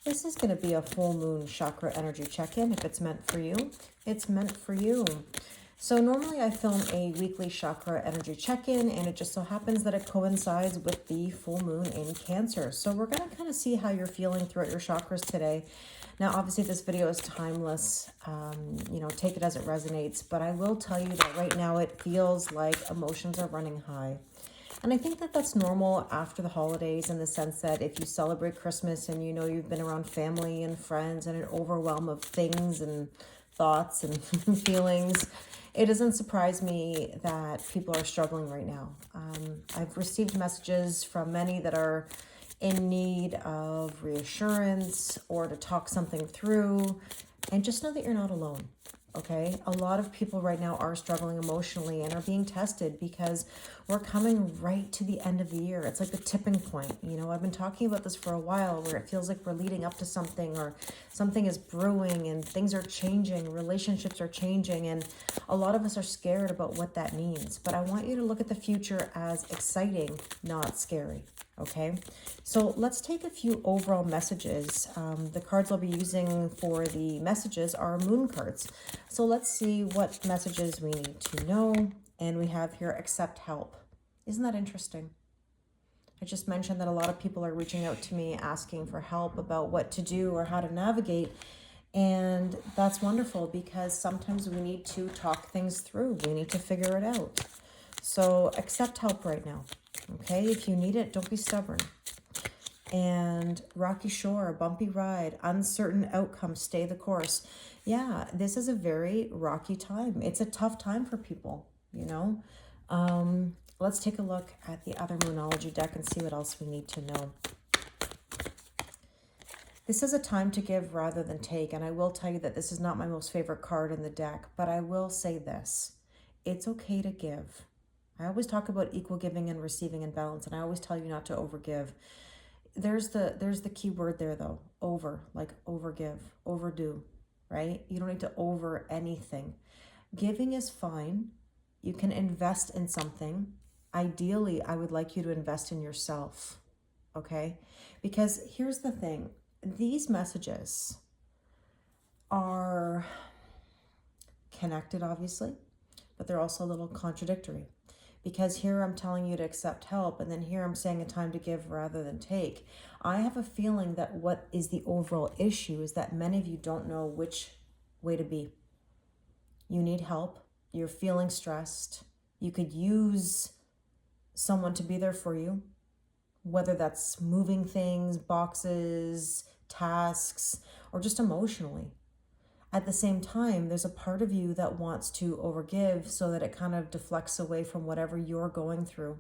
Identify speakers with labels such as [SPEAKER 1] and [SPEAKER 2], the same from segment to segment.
[SPEAKER 1] This is going to be a full moon chakra energy check-in. If it's meant for you, it's meant for you. So normally I film a weekly chakra energy check-in, and it just so happens that it coincides with the full moon in Cancer. So we're going to kind of see how you're feeling throughout your chakras today. Now, obviously this video is timeless. Take it as it resonates, but I will tell you that right now it feels like emotions are running high. And I think that that's normal after the holidays, in the sense that if you celebrate Christmas and you know you've been around family and friends and an overwhelm of things and thoughts and feelings, it doesn't surprise me that people are struggling right now. I've received messages from many that are in need of reassurance or to talk something through, and just know that you're not alone. Okay, a lot of people right now are struggling emotionally and are being tested because we're coming right to the end of the year. It's like the tipping point. I've been talking about this for a while, where it feels like we're leading up to something, or something is brewing and things are changing, relationships are changing, and a lot of us are scared about what that means. But I want you to look at the future as exciting, not scary. Okay, so let's take a few overall messages. The cards I'll be using for the messages are moon cards. So let's see what messages we need to know. And we have here, accept help. Isn't that interesting? I just mentioned that a lot of people are reaching out to me asking for help about what to do or how to navigate. And that's wonderful, because sometimes we need to talk things through. We need to figure it out. So accept help right now. Okay, if you need it, don't be stubborn. And rocky shore, bumpy ride, uncertain outcome, stay the course. Yeah, this is a very rocky time. It's a tough time for people, Let's take a look at the other Moonology deck and see what else we need to know. This is a time to give rather than take, and I will tell you that this is not my most favorite card in the deck, but I will say this. It's okay to give. I always talk about equal giving and receiving and balance, and I always tell you not to overgive. There's the key word there, though. Over, like overgive, overdo, right? You don't need to over anything. Giving is fine. You can invest in something. Ideally, I would like you to invest in yourself, okay? Because here's the thing. These messages are connected, obviously, but they're also a little contradictory. Because here I'm telling you to accept help, and then here I'm saying a time to give rather than take. I have a feeling that what is the overall issue is that many of you don't know which way to be. You need help. You're feeling stressed. You could use someone to be there for you, whether that's moving things, boxes, tasks, or just emotionally. At the same time, there's a part of you that wants to overgive so that it kind of deflects away from whatever you're going through.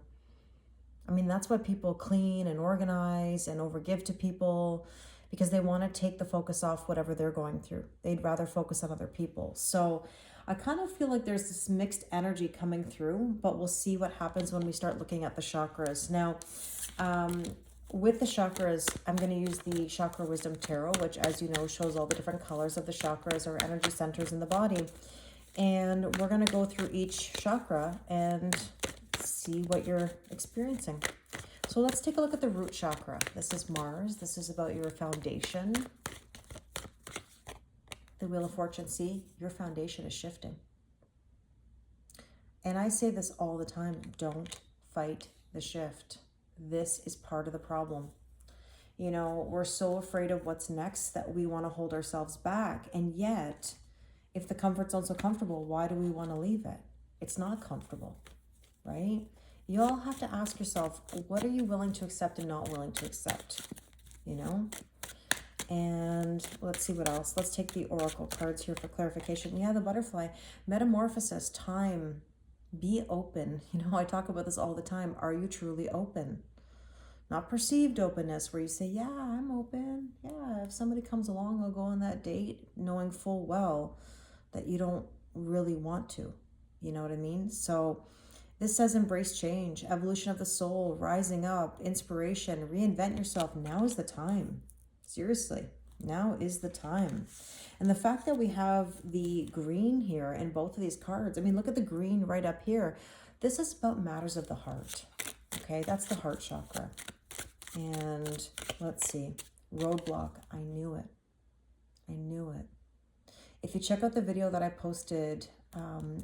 [SPEAKER 1] I mean, that's why people clean and organize and overgive to people, because they want to take the focus off whatever they're going through. They'd rather focus on other people. So I kind of feel like there's this mixed energy coming through, but we'll see what happens when we start looking at the chakras. Now, with the chakras, I'm going to use the Chakra Wisdom Tarot, which, as you know, shows all the different colors of the chakras or energy centers in the body. And we're going to go through each chakra and see what you're experiencing. So let's take a look at the root chakra. This is Mars. This is about your foundation. The Wheel of Fortune, see, your foundation is shifting. And I say this all the time, don't fight the shift. This is part of the problem. We're so afraid of what's next that we want to hold ourselves back. And yet, if the comfort zone's so comfortable, why do we want to leave it? It's not comfortable, right? You all have to ask yourself, what are you willing to accept and not willing to accept? And let's see what else. Let's take the oracle cards here for clarification. Yeah, the butterfly, metamorphosis, time, be open. I talk about this all the time. Are you truly open? Not perceived openness, where you say, yeah, I'm open. Yeah, if somebody comes along, I'll go on that date, knowing full well that you don't really want to. You know what I mean? So this says embrace change, evolution of the soul, rising up, inspiration, reinvent yourself. Now is the time. Seriously, now is the time. And the fact that we have the green here in both of these cards, I mean, look at the green right up here. This is about matters of the heart. Okay, that's the heart chakra. And let's see. roadblock. I knew it. I knew it. If you check out the video that I posted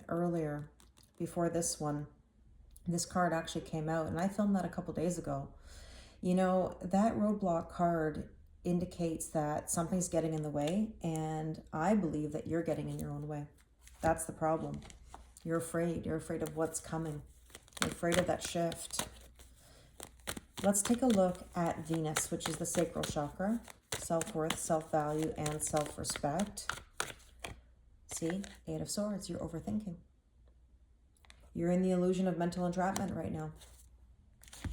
[SPEAKER 1] earlier, before this one, this card actually came out, and I filmed that a couple days ago. You know, that roadblock card indicates that something's getting in the way, and I believe that you're getting in your own way. That's the problem. You're afraid. You're afraid of what's coming. You're afraid of that shift. Let's take a look at Venus, which is the sacral chakra. Self-worth, self-value, and self-respect. See? Eight of Swords. You're overthinking. You're in the illusion of mental entrapment right now.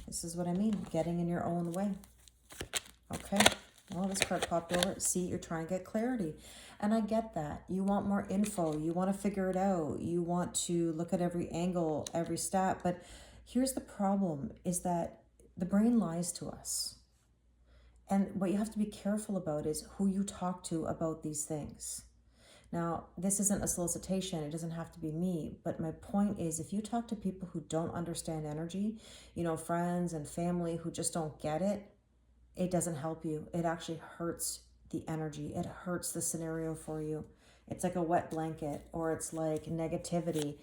[SPEAKER 1] This is what I mean. Getting in your own way. Okay. Well, this card popped over. See, you're trying to get clarity. And I get that. You want more info. You want to figure it out. You want to look at every angle, every step. But here's the problem, is that the brain lies to us. And what you have to be careful about is who you talk to about these things. Now, this isn't a solicitation. It doesn't have to be me. But my point is, if you talk to people who don't understand energy, you know, friends and family who just don't get it, it doesn't help you. It actually hurts the energy. It hurts the scenario for you. It's like a wet blanket, or it's like negativity.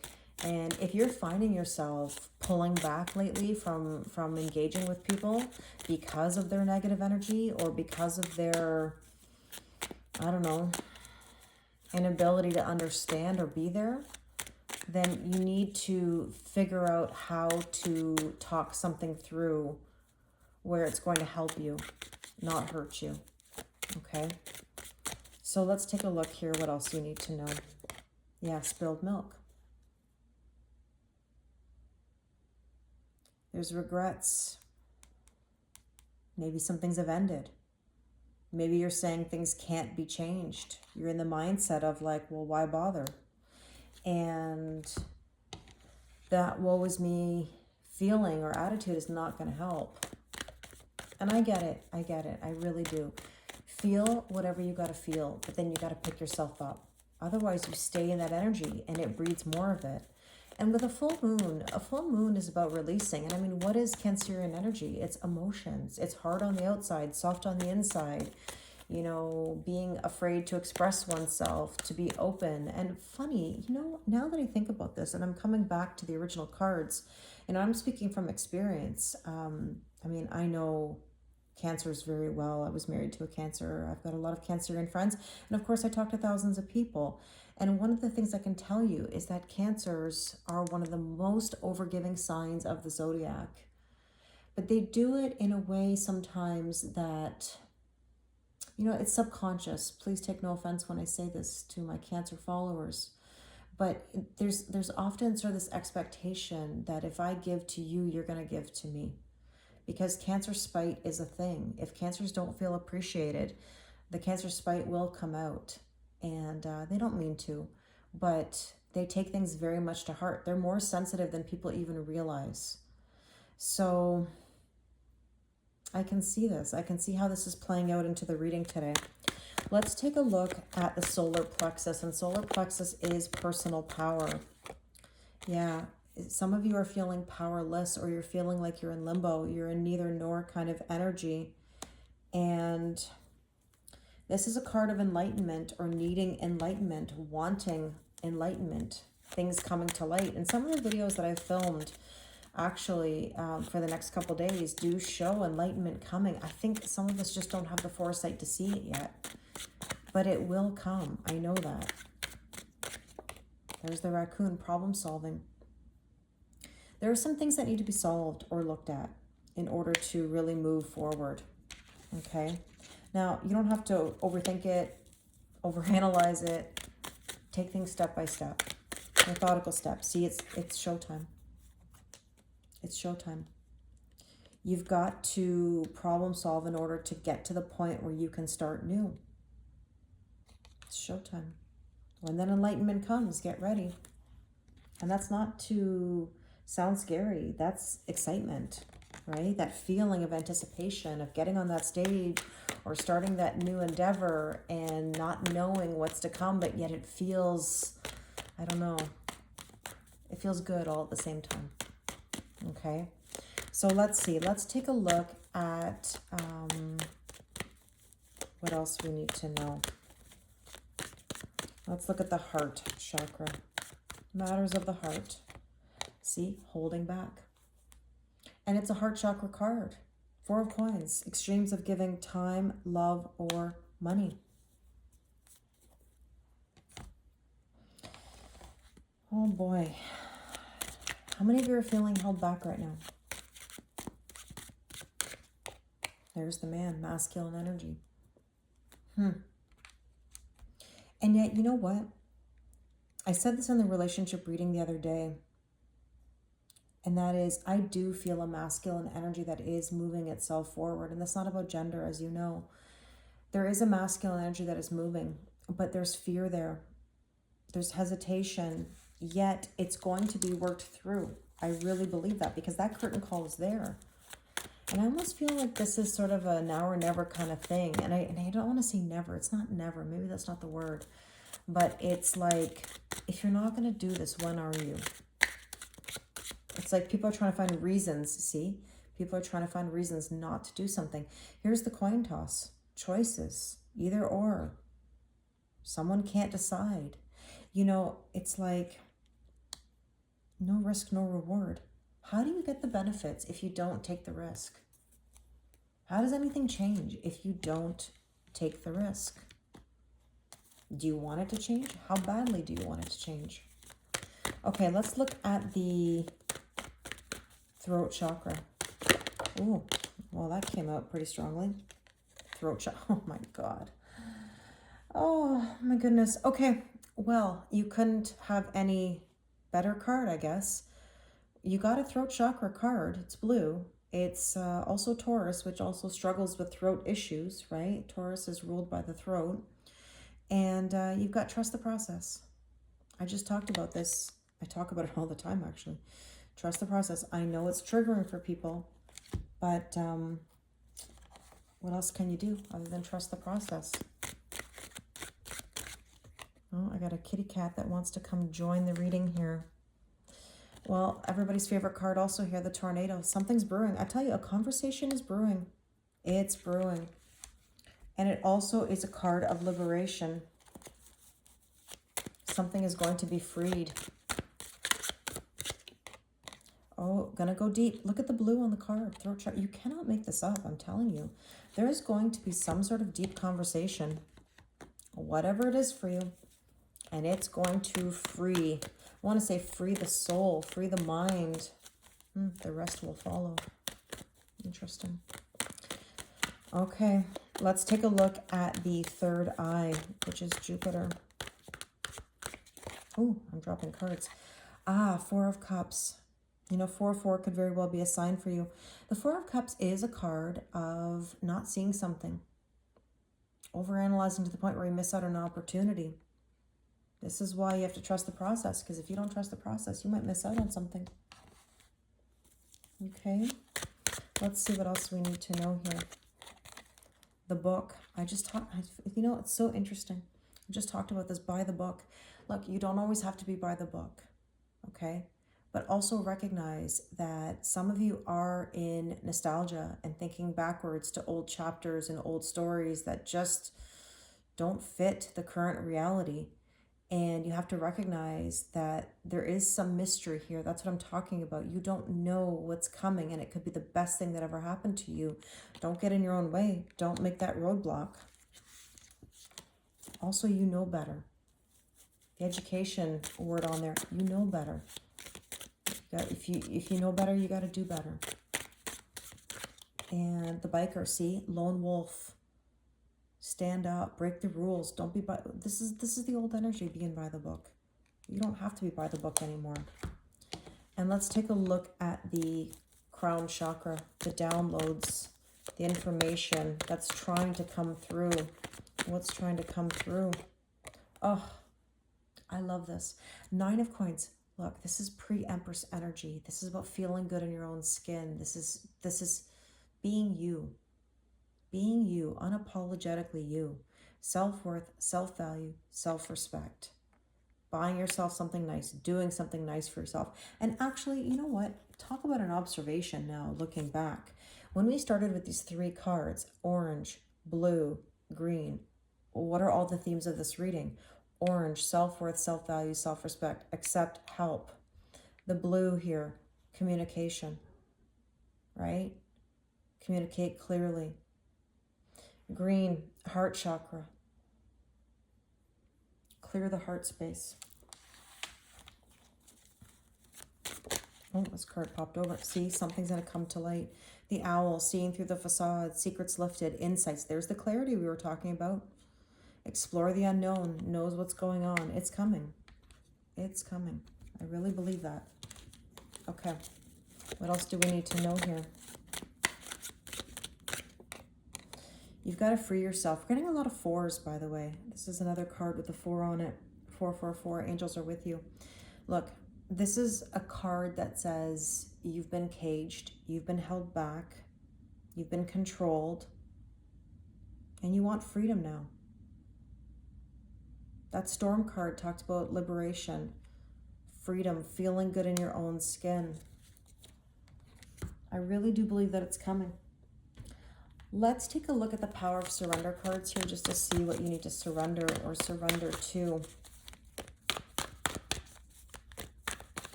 [SPEAKER 1] And if you're finding yourself pulling back lately from engaging with people because of their negative energy, or because of their, I don't know, inability to understand or be there, then you need to figure out how to talk something through where it's going to help you, not hurt you. Okay? So let's take a look here, what else you need to know. Yeah, spilled milk. There's regrets. Maybe some things have ended. Maybe you're saying things can't be changed. You're in the mindset of like, well, why bother? And that woe is me feeling or attitude is not going to help. And I get it. I get it. I really do. Feel whatever you got to feel, but then you got to pick yourself up. Otherwise, you stay in that energy and it breeds more of it. And with a full moon is about releasing. And I mean, what is Cancerian energy? It's emotions. It's hard on the outside, soft on the inside. You know, being afraid to express oneself, to be open. And funny, you know, now that I think about this, and I'm coming back to the original cards, and I'm speaking from experience. I mean, I know Cancers very well. I was married to a Cancer. I've got a lot of Cancerian friends. And of course, I talk to thousands of people. And one of the things I can tell you is that Cancers are one of the most overgiving signs of the zodiac. But they do it in a way sometimes that, you know, it's subconscious. Please take no offense when I say this to my Cancer followers. But there's often sort of this expectation that if I give to you, you're going to give to me. Because Cancer spite is a thing. If Cancers don't feel appreciated, the Cancer spite will come out. And they don't mean to, but they take things very much to heart. They're more sensitive than people even realize. So I can see this. I can see how this is playing out into the reading today. Let's take a look at the solar plexus. And solar plexus is personal power. Yeah, some of you are feeling powerless, or you're feeling like you're in limbo. You're in neither nor kind of energy. And this is a card of enlightenment, or needing enlightenment, wanting enlightenment, things coming to light. And some of the videos that I've filmed actually for the next couple days do show enlightenment coming. I think some of us just don't have the foresight to see it yet, but it will come. I know that. There's the raccoon, problem solving. There are some things that need to be solved or looked at in order to really move forward. Okay. Now, you don't have to overthink it, overanalyze it. Take things step by step, methodical steps. See, it's showtime. It's showtime. You've got to problem solve in order to get to the point where you can start new. It's showtime. When that enlightenment comes, get ready. And that's not to sound scary. That's excitement, right? That feeling of anticipation of getting on that stage or starting that new endeavor and not knowing what's to come, but yet it feels, I don't know, it feels good all at the same time. Okay, so let's see. Let's take a look at what else we need to know. Let's look at the heart chakra. Matters of the heart. See, holding back. And it's a heart chakra card. 4 of coins. Extremes of giving time, love, or money. Oh boy. How many of you are feeling held back right now? There's the man, masculine energy. And yet, you know what? I said this in the relationship reading the other day. And that is, I do feel a masculine energy that is moving itself forward. And that's not about gender, as you know. There is a masculine energy that is moving, but there's fear there. There's hesitation, yet it's going to be worked through. I really believe that, because that curtain call is there. And I almost feel like this is sort of a now or never kind of thing. And I don't want to say never. It's not never. Maybe that's not the word. But it's like, if you're not going to do this, when are you? It's like people are trying to find reasons, see? People are trying to find reasons not to do something. Here's the coin toss. Choices. Either or. Someone can't decide. You know, it's like no risk, no reward. How do you get the benefits if you don't take the risk? How does anything change if you don't take the risk? Do you want it to change? How badly do you want it to change? Okay, let's look at the throat chakra. Ooh, well, that came out pretty strongly. Throat chakra. Oh my God. Oh my goodness. Okay, well, you couldn't have any better card, I guess. You got a throat chakra card. It's blue. It's also Taurus, which also struggles with throat issues, right? Taurus is ruled by the throat. And you've got trust the process. I just talked about this. I talk about it all the time, actually. Trust the process. I know it's triggering for people, but what else can you do other than trust the process? Oh, I got a kitty cat that wants to come join the reading here. Well, everybody's favorite card also here, the tornado. Something's brewing. I tell you, a conversation is brewing. It's brewing. And it also is a card of liberation. Something is going to be freed. Oh, gonna go deep. Look at the blue on the card. Throat chakra. You cannot make this up, I'm telling you. There is going to be some sort of deep conversation, whatever it is for you. And it's going to free. I want to say free the soul, free the mind. The rest will follow. Interesting. Okay, let's take a look at the third eye, which is Jupiter. Oh, I'm dropping cards. Ah, Four of Cups. You know, 4-4 could very well be a sign for you. The Four of Cups is a card of not seeing something. Overanalyzing to the point where you miss out on an opportunity. This is why you have to trust the process, because if you don't trust the process, you might miss out on something. Okay, let's see what else we need to know here. The book. You know, it's so interesting. I just talked about this, by the book. Look, you don't always have to be by the book, okay? But also recognize that some of you are in nostalgia and thinking backwards to old chapters and old stories that just don't fit the current reality. And you have to recognize that there is some mystery here. That's what I'm talking about. You don't know what's coming, and it could be the best thing that ever happened to you. Don't get in your own way. Don't make that roadblock. Also, you know better. The education word on there, you know better. If you know better, you got to do better. And the biker, see, lone wolf. Stand up, break the rules. Don't be by. This is the old energy, being by the book. You don't have to be by the book anymore. And let's take a look at the crown chakra, the downloads, the information that's trying to come through. What's trying to come through? Oh, I love this. 9 of coins. Look, this is pre-Empress energy. This is about feeling good in your own skin. This is being you. Being you, unapologetically you. Self-worth, self-value, self-respect. Buying yourself something nice, doing something nice for yourself. And actually, you know what? Talk about an observation now, looking back. When we started with these 3 cards, orange, blue, green. What are all the themes of this reading? Orange, self-worth, self-value, self-respect, accept, help. The blue here, communication, right? Communicate clearly. Green, heart chakra. Clear the heart space. Oh, this card popped over. See, something's going to come to light. The owl, seeing through the facade, secrets lifted, insights. There's the clarity we were talking about. Explore the unknown, knows what's going on. It's coming. It's coming. I really believe that. Okay. What else do we need to know here? You've got to free yourself. We're getting a lot of fours, by the way. This is another card with the 4 on it. 444. Angels are with you. Look, this is a card that says you've been caged, you've been held back, you've been controlled, and you want freedom now. That storm card talked about liberation, freedom, feeling good in your own skin. I really do believe that it's coming. Let's take a look at the power of surrender cards here just to see what you need to surrender or surrender to.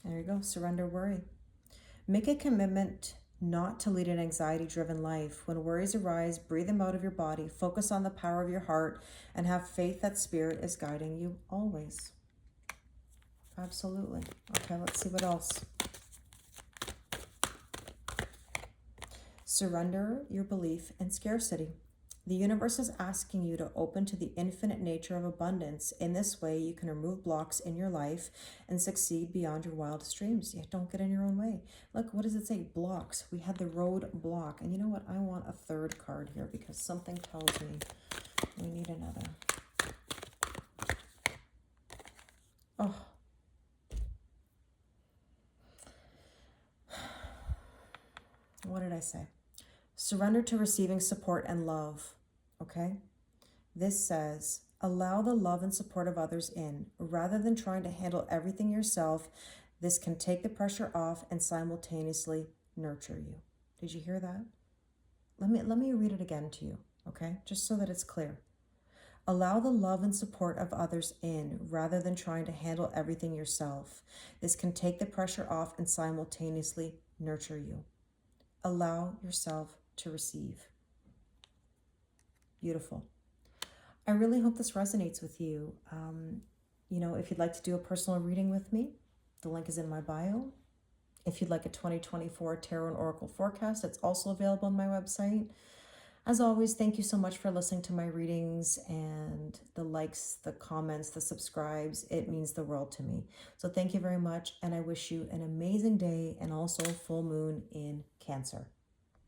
[SPEAKER 1] There you go, surrender worry. Make a commitment not to lead an anxiety-driven life. When worries arise, breathe them out of your body, focus on the power of your heart, and have faith that Spirit is guiding you always. Absolutely. Okay, let's see what else. Surrender your belief in scarcity. The universe is asking you to open to the infinite nature of abundance. In this way, you can remove blocks in your life and succeed beyond your wildest dreams. Yeah, don't get in your own way. Look, what does it say? Blocks. We had the road block. And you know what? I want a third card here because something tells me we need another. Oh. What did I say? Surrender to receiving support and love. Okay? This says, allow the love and support of others in. Rather than trying to handle everything yourself, this can take the pressure off and simultaneously nurture you. Did you hear that? Let me read it again to you, okay? Just so that it's clear. Allow the love and support of others in, rather than trying to handle everything yourself. This can take the pressure off and simultaneously nurture you. Allow yourself to receive. Beautiful. I really hope this resonates with you. You know, if you'd like to do a personal reading with me, the link is in my bio. If you'd like a 2024 Tarot and Oracle forecast, it's also available on my website. As always, thank you so much for listening to my readings, and the likes, the comments, the subscribes. It means the world to me. So thank you very much, and I wish you an amazing day and also full moon in Cancer.